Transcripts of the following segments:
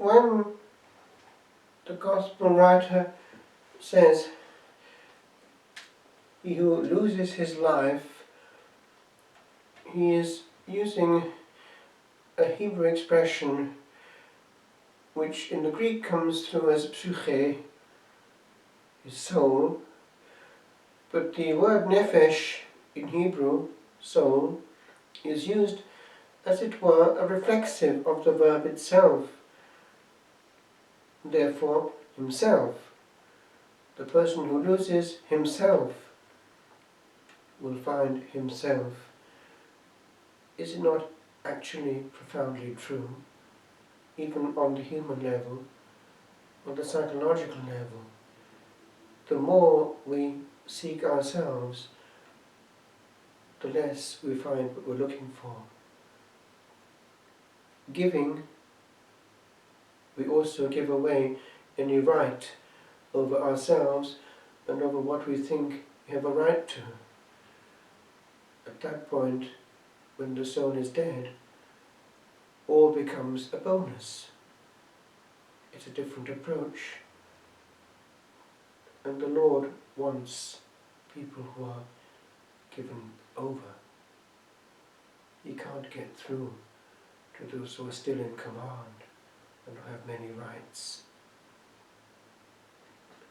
when the Gospel writer says, he who loses his life, he is using a Hebrew expression which in the Greek comes through as psyche, his soul, but the word nephesh in Hebrew, soul, is used as it were a reflexive of the verb itself, therefore himself. The person who loses himself will find himself. Is it not actually profoundly true, even on the human level, on the psychological level? The more we seek ourselves, the less we find what we're looking for. Giving, we also give away any right over ourselves and over what we think we have a right to. At that point, when the soul is dead, all becomes a bonus. It's a different approach. And the Lord wants people who are given over. He can't get through to those who are still in command and who have many rights.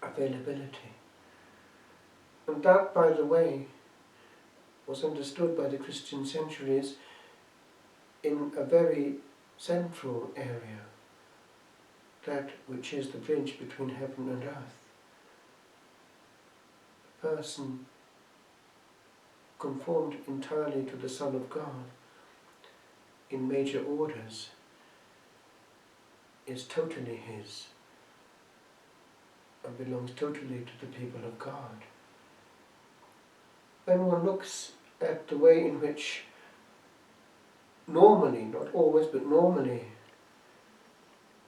Availability. And that, by the way, was understood by the Christian centuries in a very central area, that which is the bridge between heaven and earth. A person conformed entirely to the Son of God in major orders is totally his and belongs totally to the people of God. When one looks at the way in which normally, not always, but normally,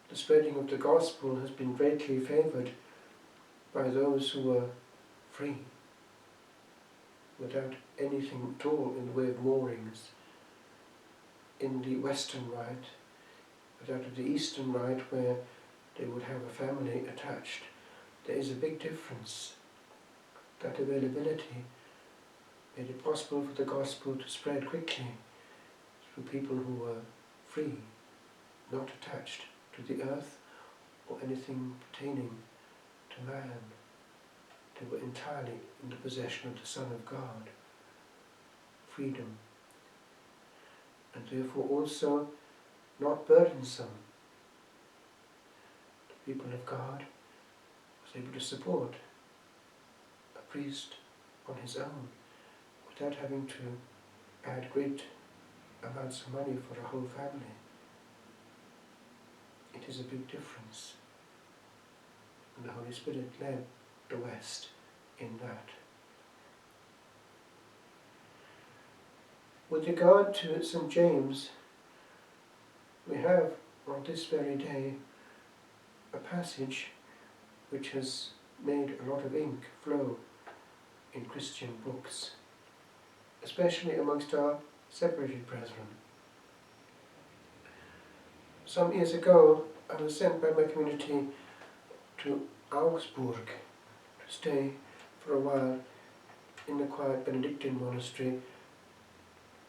the spreading of the gospel has been greatly favoured by those who were free, without anything at all in the way of moorings, in the Western Rite, but out of the Eastern Rite where they would have a family attached. There is a big difference. That availability made it possible for the gospel to spread quickly through people who were free, not attached to the earth or anything pertaining to man. They were entirely in the possession of the Son of God. Freedom. And therefore also not burdensome. The people of God was able to support a priest on his own without having to add great amounts of money for a whole family. It is a big difference. And the Holy Spirit led the West in that. With regard to St. James, we have on this very day a passage which has made a lot of ink flow in Christian books, especially amongst our separated brethren. Some years ago, I was sent by my community to Augsburg to stay for a while in the quiet Benedictine monastery,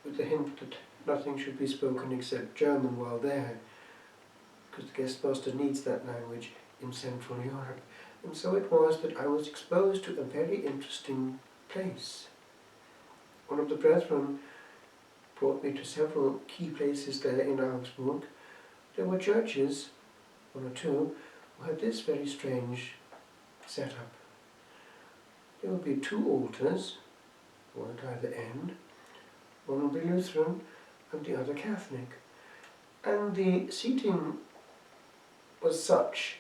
with the hint that nothing should be spoken except German while there, because the guest master needs that language in Central Europe. And so it was that I was exposed to a very interesting place. One of the brethren brought me to several key places there in Augsburg. There were churches, one or two, who had this very strange setup. There would be two altars, one at either end. One would be Lutheran and the other Catholic. And the seating was such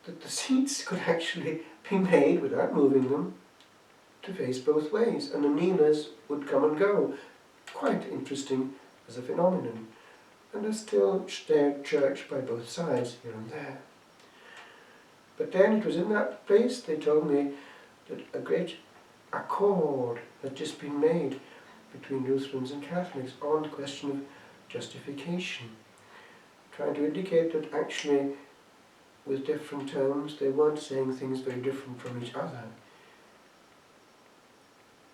that the seats could actually be made, without moving them, to face both ways, and the kneelers would come and go. Quite interesting as a phenomenon. And there's still church by both sides, here and there. But then it was in that place, they told me, that a great accord had just been made between Lutherans and Catholics on the question of justification. trying to indicate that actually with different terms they weren't saying things very different from each other.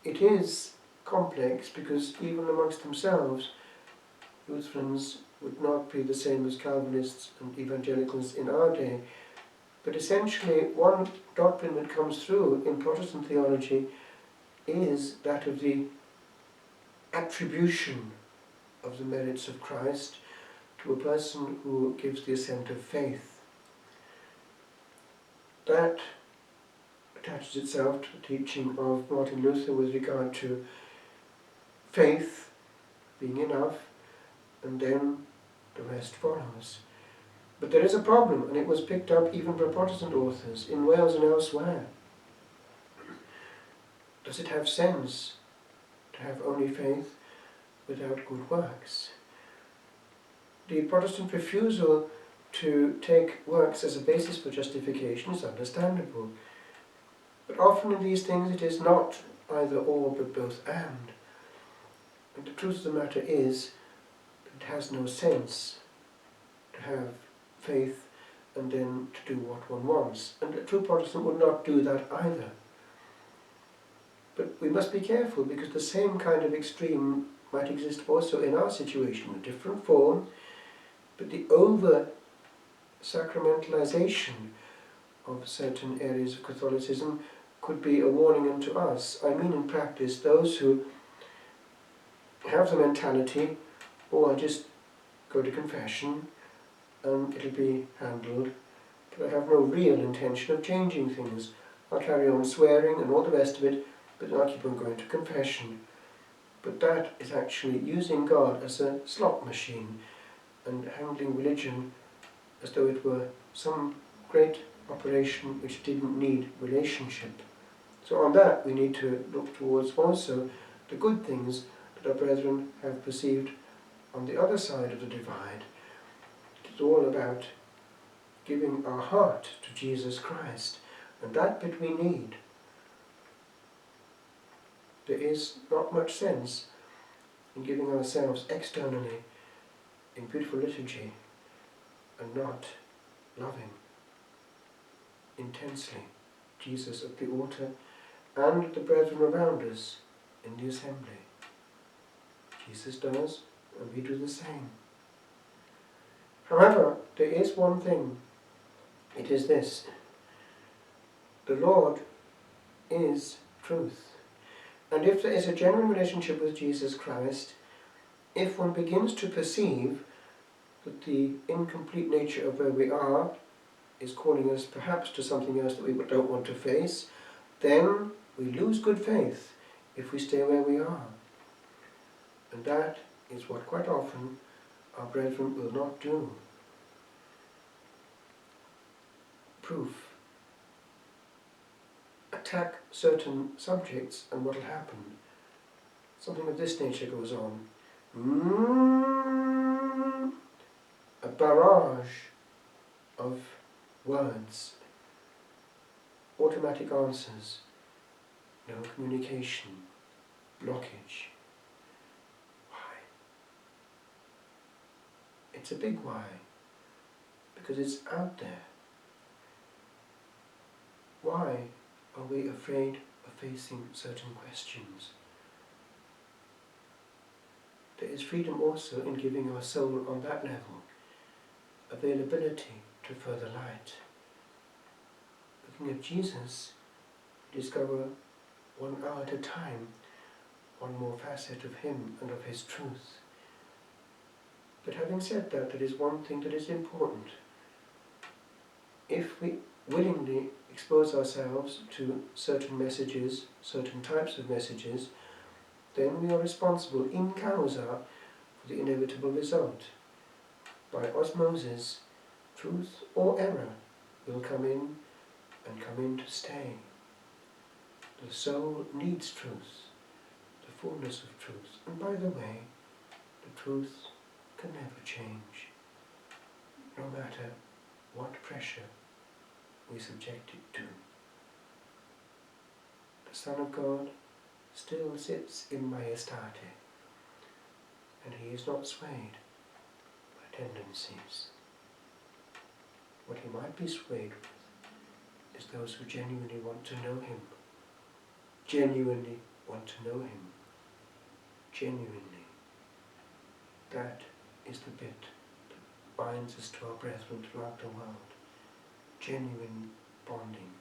It is complex because even amongst themselves Lutherans would not be the same as Calvinists and evangelicals in our day, but essentially one doctrine that comes through in Protestant theology is that of the attribution of the merits of Christ to a person who gives the assent of faith. That attaches itself to the teaching of Martin Luther with regard to faith being enough, and then the rest follows. But there is a problem, and it was picked up even by Protestant authors in Wales and elsewhere. Does it have sense to have only faith without good works? The Protestant refusal to take works as a basis for justification is understandable. But often in these things it is not either or but both and. And the truth of the matter is that it has no sense to have faith and then to do what one wants. And a true Protestant would not do that either. But we must be careful because the same kind of extreme might exist also in our situation in a different form, but the over-sacramentalization of certain areas of Catholicism could be a warning unto us. I mean in practice those who have the mentality, oh, I just go to confession and it'll be handled, but I have no real intention of changing things. I'll carry on swearing and all the rest of it, but I'll keep on going to confession. But that is actually using God as a slot machine and handling religion as though it were some great operation which didn't need relationship. So on that we need to look towards also the good things that our brethren have perceived on the other side of the divide. It's all about giving our heart to Jesus Christ, and that bit we need. There is not much sense in giving ourselves externally in beautiful liturgy and not loving intensely Jesus at the altar and the brethren around us in the assembly. Jesus does, and we do the same. However, there is one thing. It is this. The Lord is truth. And if there is a genuine relationship with Jesus Christ, if one begins to perceive that the incomplete nature of where we are is calling us perhaps to something else that we don't want to face, then we lose good faith if we stay where we are. And that is what quite often our brethren will not do. Proof. Attack certain subjects and what will happen? Something of this nature goes on. A barrage of words, automatic answers, no communication, blockage. Why? It's a big why, because it's out there. Why are we afraid of facing certain questions? There is freedom also in giving our soul on that level, availability to further light. Looking at Jesus, we discover 1 hour at a time, one more facet of him and of his truth. But having said that, there is one thing that is important. If we willingly expose ourselves to certain messages, certain types of messages, then we are responsible in causa for the inevitable result. By osmosis, truth or error will come in and come in to stay. The soul needs truth, the fullness of truth. And by the way, the truth can never change, no matter what pressure we subject it to. The Son of God still sits in majestate, and he is not swayed by tendencies. What he might be swayed with is those who genuinely want to know him. Genuinely want to know him. Genuinely. That is the bit that binds us to our brethren throughout the world. Genuine bonding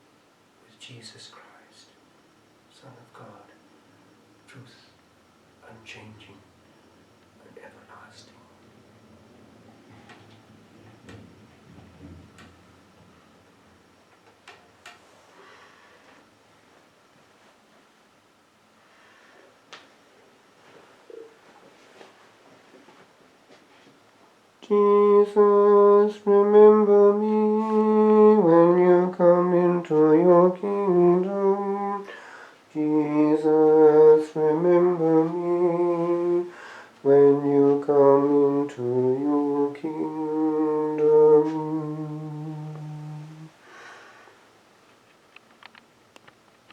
with Jesus Christ, Son of God, truth, unchanging and everlasting. Jesus, remember me when you come into your kingdom. Jesus,